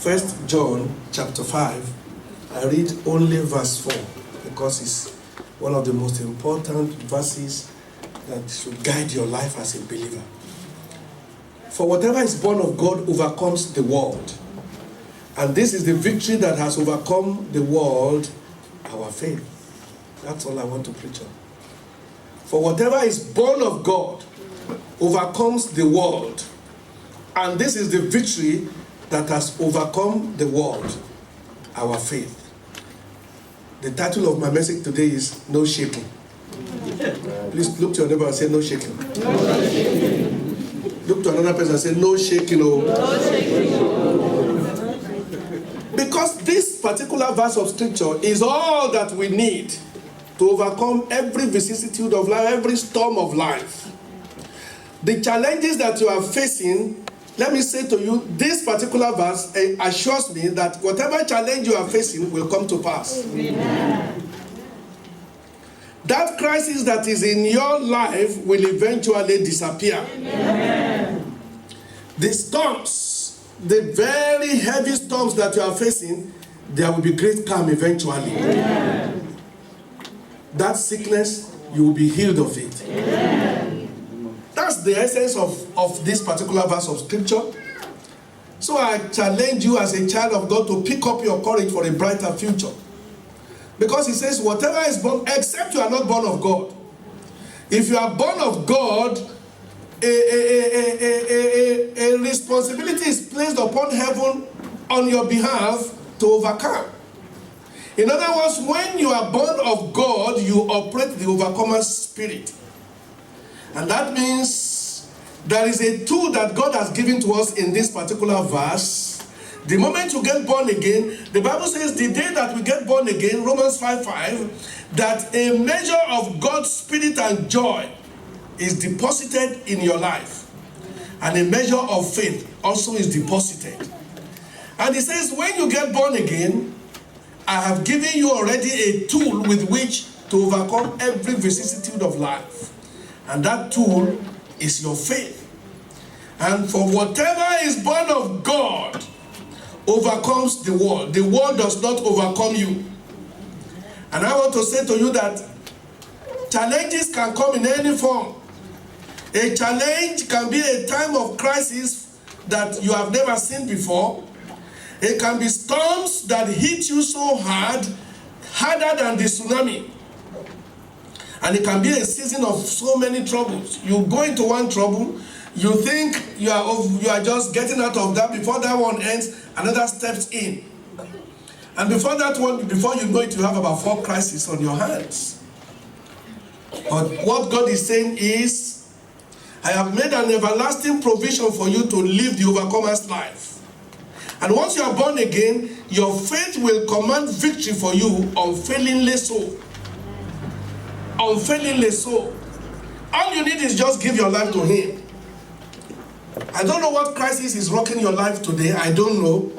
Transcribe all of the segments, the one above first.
1 John chapter 5, I read only verse 4 because it's one of the most important verses that should guide your life as a believer. For whatever is born of God overcomes the world. And this is the victory that has overcome the world, our faith. That's all I want to preach on. For whatever is born of God overcomes the world. And this is the victory that has overcome the world, our faith. The title of my message today is No Shaking. Please look to your neighbor and say no shaking. No shaking. Look to another person and say no shaking. Oh. No shaking. Because this particular verse of scripture is all that we need to overcome every vicissitude of life, every storm of life. The challenges that you are facing, let me say to you, this particular verse assures me that whatever challenge you are facing will come to pass. Amen. That crisis that is in your life will eventually disappear. Amen. The storms, the very heavy storms that you are facing, there will be great calm eventually. Amen. That sickness, you will be healed of it. Amen. That's the essence of this particular verse of scripture. So I challenge you as a child of God to pick up your courage for a brighter future. Because he says, whatever is born, except you are not born of God. If you are born of God, a responsibility is placed upon heaven on your behalf to overcome. In other words, when you are born of God, you operate the overcomer's spirit. And that means there is a tool that God has given to us in this particular verse. The moment you get born again, the Bible says the day that we get born again, Romans 5:5, that a measure of God's spirit and joy is deposited in your life. And a measure of faith also is deposited. And he says, when you get born again, I have given you already a tool with which to overcome every vicissitude of life. And that tool is your faith. And for whatever is born of God overcomes the world. The world does not overcome you. And I want to say to you that challenges can come in any form. A challenge can be a time of crisis that you have never seen before. It can be storms that hit you so hard, harder than the tsunami. And it can be a season of so many troubles. You go into one trouble, you think you are just getting out of that. Before that one ends, another steps in. And before that one, before you know it, you have about 4 crises on your hands. But what God is saying is, I have made an everlasting provision for you to live the overcomer's life. And once you are born again, your faith will command victory for you unfailingly so. Unfailingly so. All you need is just give your life to him. I don't know what crisis is rocking your life today. I don't know.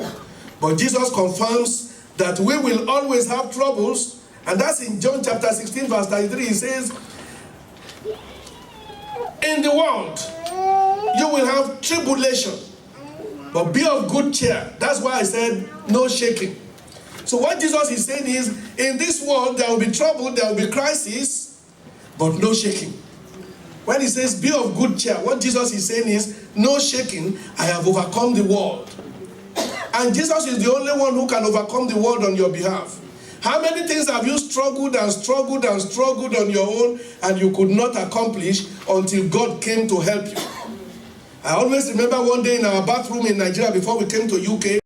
But Jesus confirms that we will always have troubles. And that's in John chapter 16 verse 33. He says, in the world, you will have tribulation. But be of good cheer. That's why I said no shaking. So what Jesus is saying is, in this world there will be trouble, there will be crisis, but no shaking. When he says be of good cheer, what Jesus is saying is, no shaking, I have overcome the world. And Jesus is the only one who can overcome the world on your behalf. How many things have you struggled and struggled and struggled on your own and you could not accomplish until God came to help you? I always remember one day in our bathroom in Nigeria before we came to UK,